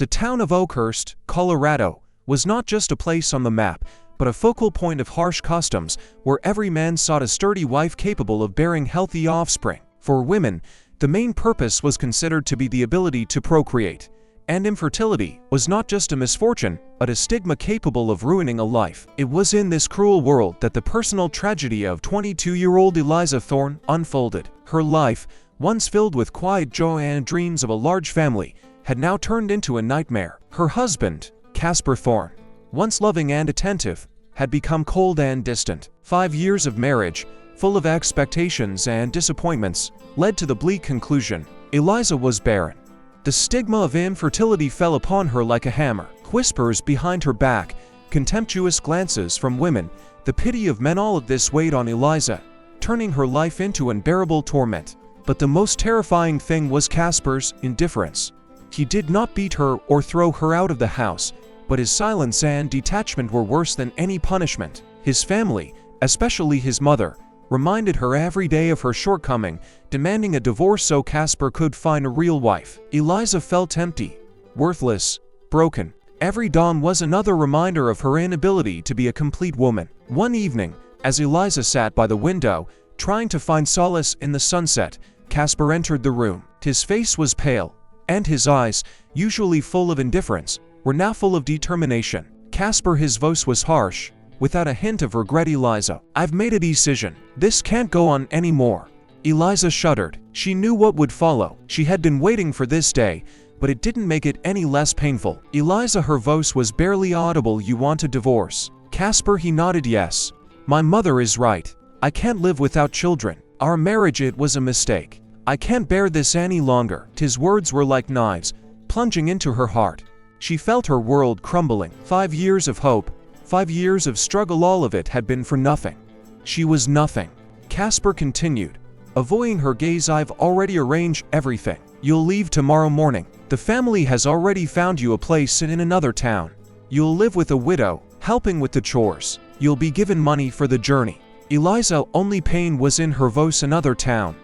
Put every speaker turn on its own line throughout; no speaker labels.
The town of Oakhurst, Colorado, was not just a place on the map, but a focal point of harsh customs where every man sought a sturdy wife capable of bearing healthy offspring. For women, the main purpose was considered to be the ability to procreate, and infertility was not just a misfortune, but a stigma capable of ruining a life. It was in this cruel world that the personal tragedy of 22-year-old Eliza Thorne unfolded. Her life, once filled with quiet joy and dreams of a large family, had now turned into a nightmare. Her husband, Casper Thorne, once loving and attentive, had become cold and distant. 5 years of marriage, full of expectations and disappointments, led to the bleak conclusion: Eliza was barren. The stigma of infertility fell upon her like a hammer. Whispers behind her back, contemptuous glances from women, the pity of men, all of this weighed on Eliza, turning her life into unbearable torment. But the most terrifying thing was Casper's indifference. He did not beat her or throw her out of the house, but his silence and detachment were worse than any punishment. His family, especially his mother, reminded her every day of her shortcoming, demanding a divorce so Casper could find a real wife. Eliza felt empty, worthless, broken. Every dawn was another reminder of her inability to be a complete woman. One evening, as Eliza sat by the window, trying to find solace in the sunset, Casper entered the room. His face was pale, and his eyes, usually full of indifference, were now full of determination. Casper, his voice was harsh, without a hint of regret. Eliza, I've made a decision. This can't go on anymore. Eliza shuddered. She knew what would follow. She had been waiting for this day, but it didn't make it any less painful. Eliza, her voice was barely audible. You want a divorce? Casper, he nodded. Yes. My mother is right. I can't live without children. Our marriage, it was a mistake. I can't bear this any longer. His words were like knives, plunging into her heart. She felt her world crumbling. 5 years of hope, 5 years of struggle, all of it had been for nothing. She was nothing. Casper continued, avoiding her gaze. I've already arranged everything. You'll leave tomorrow morning. The family has already found you a place in another town. You'll live with a widow, helping with the chores. You'll be given money for the journey. Eliza, only pain was in her voice. Another town.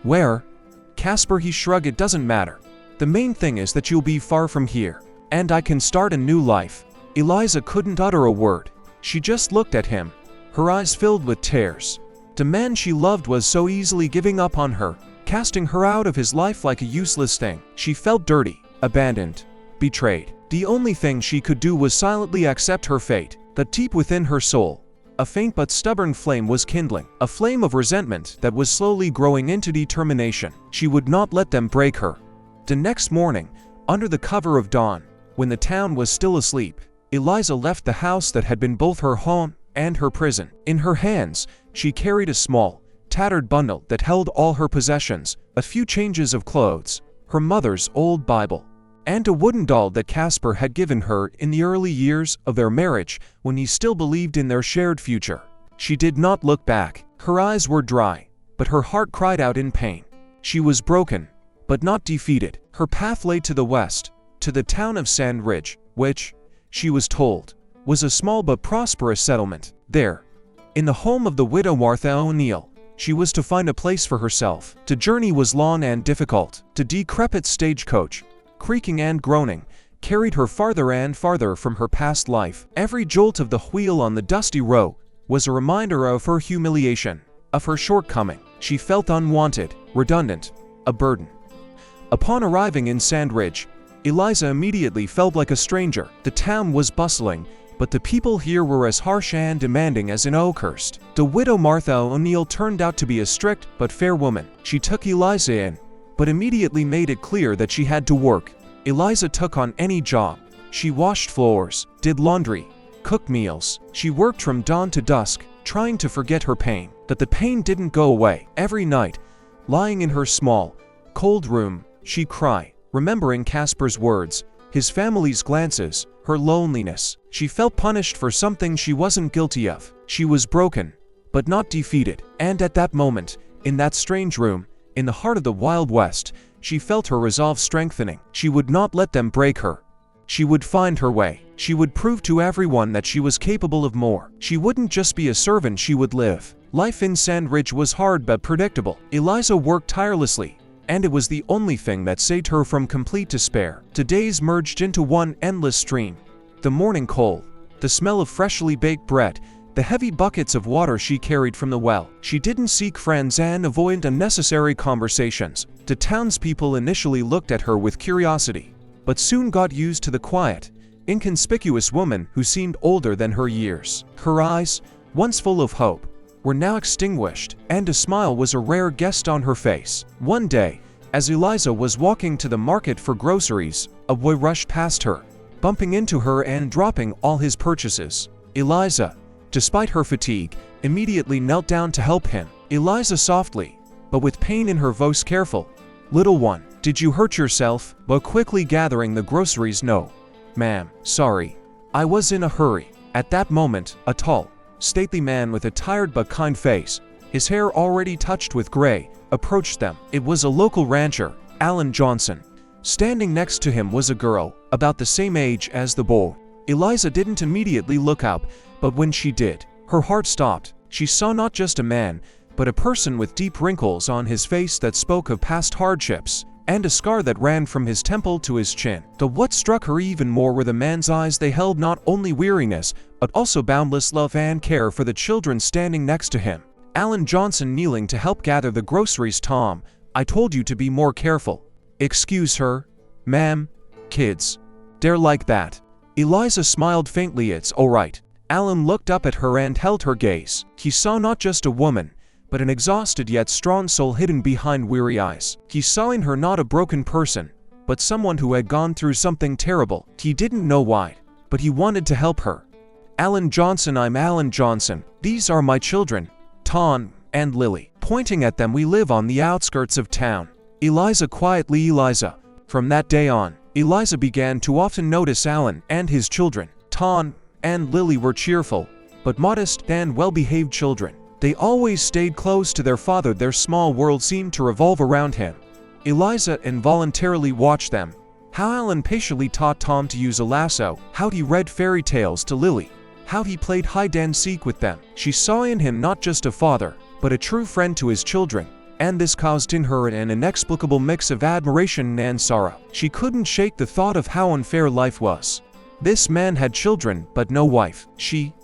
Where? Casper, he shrugged. It doesn't matter. The main thing is that you'll be far from here, and I can start a new life. Eliza couldn't utter a word. She just looked at him, her eyes filled with tears. The man she loved was so easily giving up on her, casting her out of his life like a useless thing. She felt dirty, abandoned, betrayed. The only thing she could do was silently accept her fate. But deep within her soul, a faint but stubborn flame was kindling, a flame of resentment that was slowly growing into determination. She would not let them break her. The next morning, under the cover of dawn, when the town was still asleep, Eliza left the house that had been both her home and her prison. In her hands, she carried a small, tattered bundle that held all her possessions, a few changes of clothes, her mother's old Bible, and a wooden doll that Casper had given her in the early years of their marriage when he still believed in their shared future. She did not look back. Her eyes were dry, but her heart cried out in pain. She was broken, but not defeated. Her path lay to the west, to the town of Sand Ridge, which, she was told, was a small but prosperous settlement. There, in the home of the widow Martha O'Neill, she was to find a place for herself. The journey was long and difficult. The decrepit stagecoach, creaking and groaning, carried her farther and farther from her past life. Every jolt of the wheel on the dusty road was a reminder of her humiliation, of her shortcoming. She felt unwanted, redundant, a burden. Upon arriving in Sand Ridge, Eliza immediately felt like a stranger. The town was bustling, but the people here were as harsh and demanding as in Oakhurst. The widow Martha O'Neill turned out to be a strict but fair woman. She took Eliza in, but immediately made it clear that she had to work. Eliza took on any job. She washed floors, did laundry, cooked meals. She worked from dawn to dusk, trying to forget her pain. But the pain didn't go away. Every night, lying in her small, cold room, she'd cry, remembering Casper's words, his family's glances, her loneliness. She felt punished for something she wasn't guilty of. She was broken, but not defeated. And at that moment, in that strange room, in the heart of the Wild West, she felt her resolve strengthening. She would not let them break her. She would find her way. She would prove to everyone that she was capable of more. She wouldn't just be a servant, she would live. Life in Sand Ridge was hard but predictable. Eliza worked tirelessly, and it was the only thing that saved her from complete despair. The days merged into one endless stream. The morning coal, the smell of freshly baked bread, the heavy buckets of water she carried from the well. She didn't seek friends and avoid unnecessary conversations. The townspeople initially looked at her with curiosity, but soon got used to the quiet, inconspicuous woman who seemed older than her years. Her eyes, once full of hope, were now extinguished, and a smile was a rare guest on her face. One day, as Eliza was walking to the market for groceries, a boy rushed past her, bumping into her and dropping all his purchases. Eliza, despite her fatigue, immediately knelt down to help him. Eliza softly, but with pain in her voice, careful, "Little one, did you hurt yourself?" But quickly gathering the groceries, "No, ma'am, sorry. I was in a hurry." At that moment, a tall, stately man with a tired but kind face, his hair already touched with gray, approached them. It was a local rancher, Alan Johnson. Standing next to him was a girl, about the same age as the boy. Eliza didn't immediately look up, but when she did, her heart stopped. She saw not just a man, but a person with deep wrinkles on his face that spoke of past hardships, and a scar that ran from his temple to his chin. But what struck her even more were the man's eyes. They held not only weariness, but also boundless love and care for the children standing next to him. Alan Johnson kneeling to help gather the groceries. "Tom, I told you to be more careful." "Excuse her, ma'am. Kids, they're like that." Eliza smiled faintly. "It's all right." Alan looked up at her and held her gaze. He saw not just a woman, but an exhausted yet strong soul hidden behind weary eyes. He saw in her not a broken person, but someone who had gone through something terrible. He didn't know why, but he wanted to help her. "Alan Johnson, I'm Alan Johnson. These are my children, Tom and Lily." Pointing at them, "We live on the outskirts of town." Eliza quietly, Eliza. From that day on, Eliza began to often notice Alan and his children. Tom and Lily were cheerful, but modest and well-behaved children. They always stayed close to their father. Their small world seemed to revolve around him. Eliza involuntarily watched them. How Alan patiently taught Tom to use a lasso, how he read fairy tales to Lily, how he played hide and seek with them. She saw in him not just a father, but a true friend to his children, and this caused in her an inexplicable mix of admiration and sorrow. She couldn't shake the thought of how unfair life was. This man had children, but no wife. She,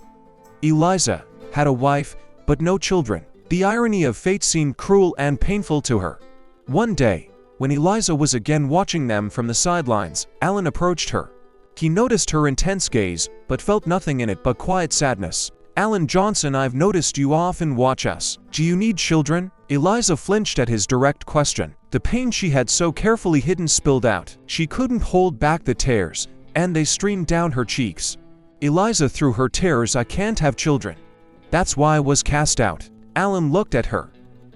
Eliza, had a wife, but no children. The irony of fate seemed cruel and painful to her. One day, when Eliza was again watching them from the sidelines, Alan approached her. He noticed her intense gaze, but felt nothing in it but quiet sadness. "Alan Johnson, I've noticed you often watch us. Do you need children?" Eliza flinched at his direct question. The pain she had so carefully hidden spilled out. She couldn't hold back the tears, and they streamed down her cheeks. Eliza, through her tears, "I can't have children. That's why I was cast out." Alan looked at her,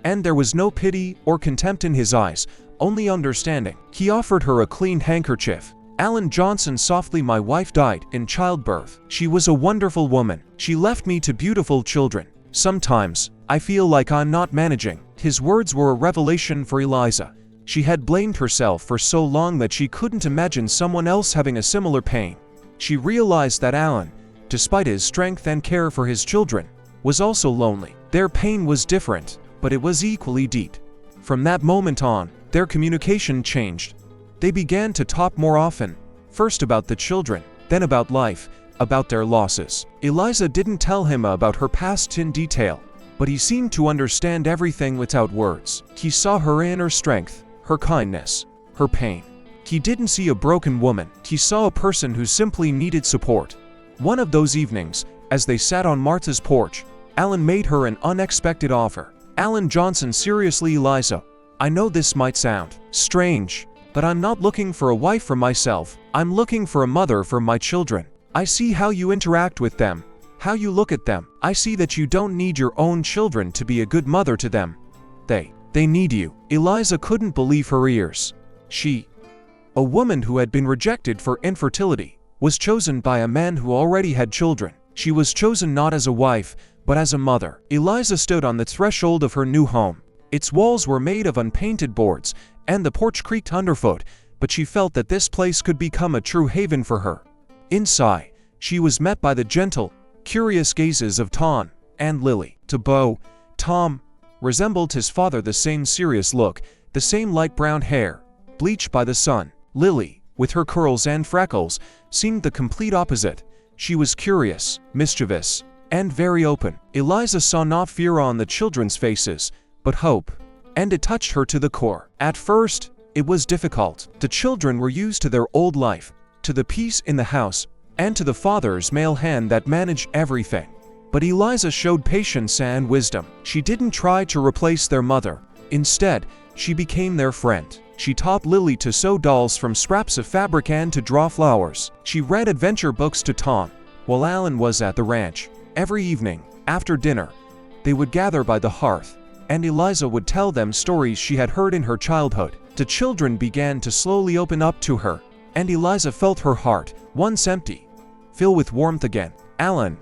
and there was no pity or contempt in his eyes, only understanding. He offered her a clean handkerchief. Alan Johnson softly, "My wife died in childbirth. She was a wonderful woman. She left me to beautiful children. Sometimes, I feel like I'm not managing." His words were a revelation for Eliza. She had blamed herself for so long that she couldn't imagine someone else having a similar pain. She realized that Alan, despite his strength and care for his children, was also lonely. Their pain was different, but it was equally deep. From that moment on, their communication changed. They began to talk more often, first about the children, then about life, about their losses. Eliza didn't tell him about her past in detail, but he seemed to understand everything without words. He saw her inner strength, her kindness, her pain. He didn't see a broken woman. He saw a person who simply needed support. One of those evenings, as they sat on Martha's porch, Alan made her an unexpected offer. "Alan Johnson, seriously, Eliza, I know this might sound strange, but I'm not looking for a wife for myself. I'm looking for a mother for my children. I see how you interact with them, how you look at them. I see that you don't need your own children to be a good mother to them. They need you." Eliza couldn't believe her ears. She, a woman who had been rejected for infertility, was chosen by a man who already had children. She was chosen not as a wife, but as a mother. Eliza stood on the threshold of her new home. Its walls were made of unpainted boards, and the porch creaked underfoot, but she felt that this place could become a true haven for her. Inside, she was met by the gentle, curious gazes of Tom and Lily. To Bo, Tom resembled his father, the same serious look, the same light brown hair, bleached by the sun. Lily, with her curls and freckles, seemed the complete opposite. She was curious, mischievous, and very open. Eliza saw not fear on the children's faces, but hope, and it touched her to the core. At first, it was difficult. The children were used to their old life, to the peace in the house, and to the father's male hand that managed everything. But Eliza showed patience and wisdom. She didn't try to replace their mother. Instead, she became their friend. She taught Lily to sew dolls from scraps of fabric and to draw flowers. She read adventure books to Tom, while Alan was at the ranch. Every evening, after dinner, they would gather by the hearth, and Eliza would tell them stories she had heard in her childhood. The children began to slowly open up to her, and Eliza felt her heart, once empty, fill with warmth again. Alan,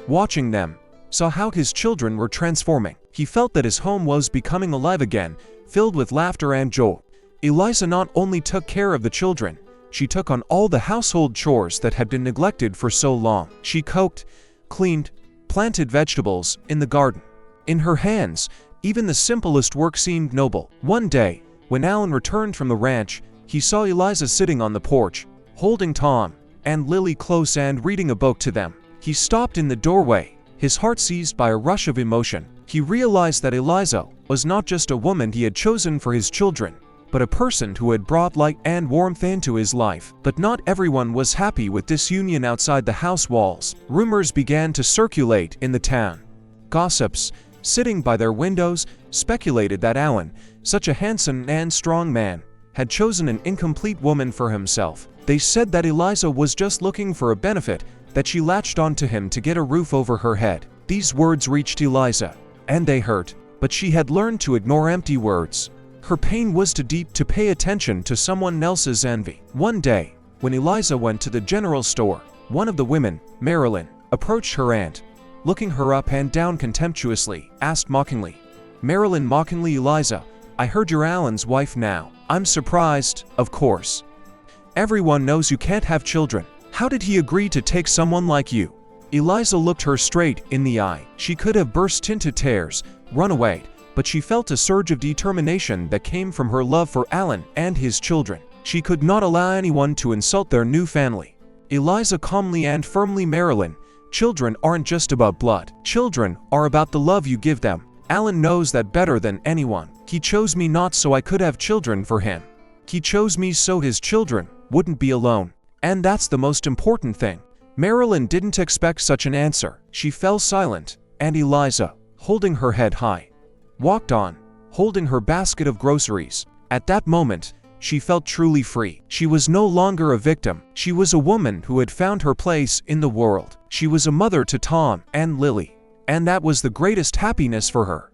watching them, saw how his children were transforming. He felt that his home was becoming alive again, filled with laughter and joy. Eliza not only took care of the children, she took on all the household chores that had been neglected for so long. She cooked, cleaned, planted vegetables in the garden. In her hands, even the simplest work seemed noble. One day, when Alan returned from the ranch, he saw Eliza sitting on the porch, holding Tom and Lily close and reading a book to them. He stopped in the doorway, his heart seized by a rush of emotion. He realized that Eliza was not just a woman he had chosen for his children, but a person who had brought light and warmth into his life. But not everyone was happy with this union outside the house walls. Rumors began to circulate in the town. Gossips, sitting by their windows, speculated that Alan, such a handsome and strong man, had chosen an incomplete woman for himself. They said that Eliza was just looking for a benefit, that she latched onto him to get a roof over her head. These words reached Eliza, and they hurt, but she had learned to ignore empty words. Her pain was too deep to pay attention to someone else's envy. One day, when Eliza went to the general store, one of the women, Marilyn, approached her aunt, looking her up and down contemptuously, asked mockingly. Marilyn mockingly, Eliza, I heard you're Alan's wife now. I'm surprised, of course. Everyone knows you can't have children. How did he agree to take someone like you? Eliza looked her straight in the eye. She could have burst into tears, run away, but she felt a surge of determination that came from her love for Alan and his children. She could not allow anyone to insult their new family. Eliza calmly and firmly, Marilyn, children aren't just about blood. Children are about the love you give them. Alan knows that better than anyone. He chose me not so I could have children for him. He chose me so his children wouldn't be alone. And that's the most important thing. Marilyn didn't expect such an answer. She fell silent, and Eliza, holding her head high, walked on, holding her basket of groceries. At that moment, she felt truly free. She was no longer a victim. She was a woman who had found her place in the world. She was a mother to Tom and Lily, and that was the greatest happiness for her.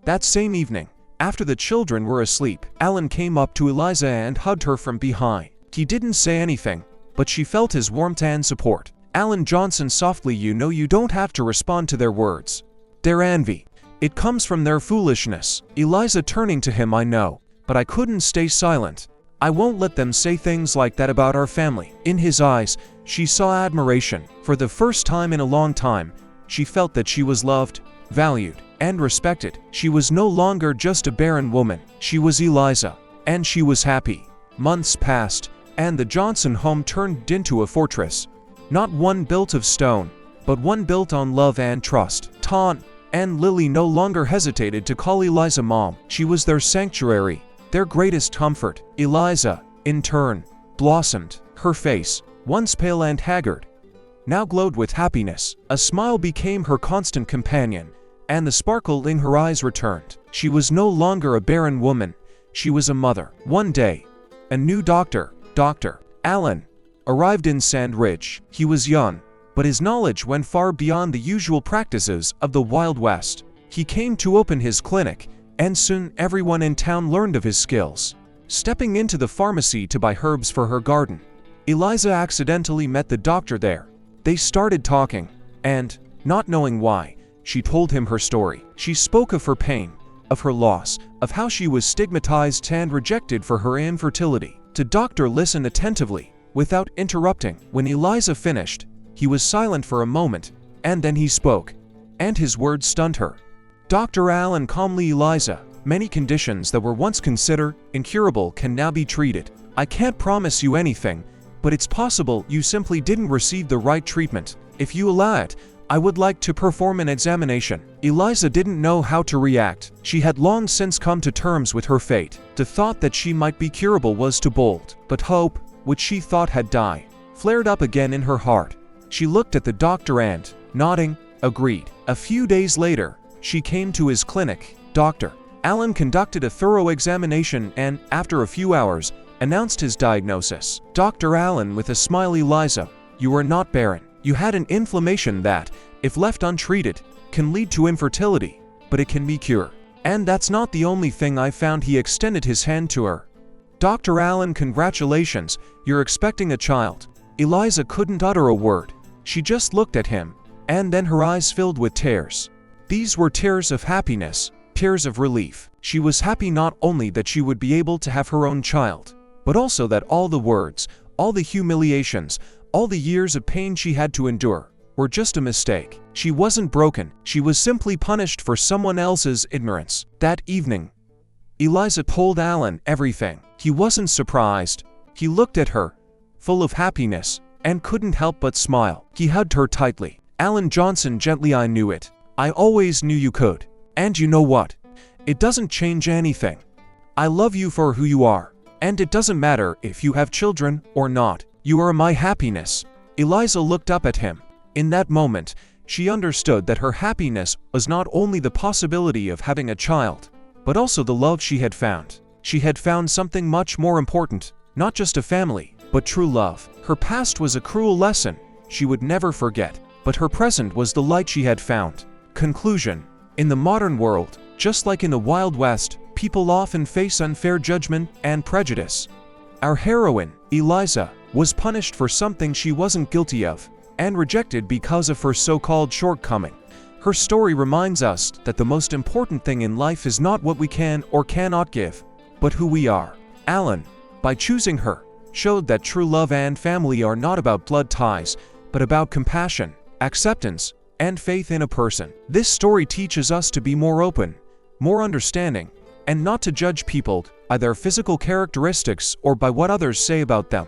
That same evening, after the children were asleep, Alan came up to Eliza and hugged her from behind. He didn't say anything, but she felt his warmth and support. Alan Johnson softly, you know you don't have to respond to their words. Their envy. It comes from their foolishness. Eliza turning to him, I know, but I couldn't stay silent. I won't let them say things like that about our family. In his eyes, she saw admiration. For the first time in a long time, she felt that she was loved, valued, and respected. She was no longer just a barren woman. She was Eliza, and she was happy. Months passed, and the Johnson home turned into a fortress. Not one built of stone, but one built on love and trust. Tom and Lily no longer hesitated to call Eliza Mom. She was their sanctuary, their greatest comfort. Eliza, in turn, blossomed. Her face, once pale and haggard, now glowed with happiness. A smile became her constant companion, and the sparkle in her eyes returned. She was no longer a barren woman. She was a mother. One day, a new doctor, Dr. Allen, arrived in Sand Ridge. He was young, but his knowledge went far beyond the usual practices of the Wild West. He came to open his clinic, and soon everyone in town learned of his skills. Stepping into the pharmacy to buy herbs for her garden, Eliza accidentally met the doctor there. They started talking, and, not knowing why, she told him her story. She spoke of her pain, of her loss, of how she was stigmatized and rejected for her infertility. The doctor listened attentively, without interrupting. When Eliza finished, he was silent for a moment, and then he spoke, and his words stunned her. Dr. Allen calmly, Eliza, Many conditions that were once considered incurable can now be treated. I can't promise you anything, but it's possible you simply didn't receive the right treatment. If you allow it, I would like to perform an examination." Eliza didn't know how to react. She had long since come to terms with her fate. The thought that she might be curable was too bold, but hope, which she thought had died, flared up again in her heart. She looked at the doctor and, nodding, agreed. A few days later, she came to his clinic. Dr. Allen conducted a thorough examination and, after a few hours, announced his diagnosis. Dr. Allen, with a smile: "Eliza, you are not barren. You had an inflammation that, if left untreated, can lead to infertility, but it can be cured. And that's not the only thing I found." He extended his hand to her. "Dr. Allen, congratulations, you're expecting a child." Eliza couldn't utter a word. She just looked at him, and then her eyes filled with tears. These were tears of happiness, tears of relief. She was happy not only that she would be able to have her own child, but also that all the words, all the humiliations, all the years of pain she had to endure were just a mistake. She wasn't broken, she was simply punished for someone else's ignorance. That evening, Eliza told Allen everything. He wasn't surprised. He looked at her, full of happiness, and couldn't help but smile. He hugged her tightly. "Allen Johnson," gently, "I knew it. I always knew you could. And you know what? It doesn't change anything. I love you for who you are. And it doesn't matter if you have children or not. You are my happiness." Eliza looked up at him. In that moment, she understood that her happiness was not only the possibility of having a child, but also the love she had found. She had found something much more important, not just a family, but true love. Her past was a cruel lesson she would never forget, but her present was the light she had found. Conclusion: in the modern world, just like in the Wild West, people often face unfair judgment and prejudice. Our heroine, Eliza, was punished for something she wasn't guilty of, and rejected because of her so-called shortcoming. Her story reminds us that the most important thing in life is not what we can or cannot give, but who we are. Allen, by choosing her, showed that true love and family are not about blood ties, but about compassion, acceptance, and faith in a person. This story teaches us to be more open, more understanding, and not to judge people by their physical characteristics or by what others say about them.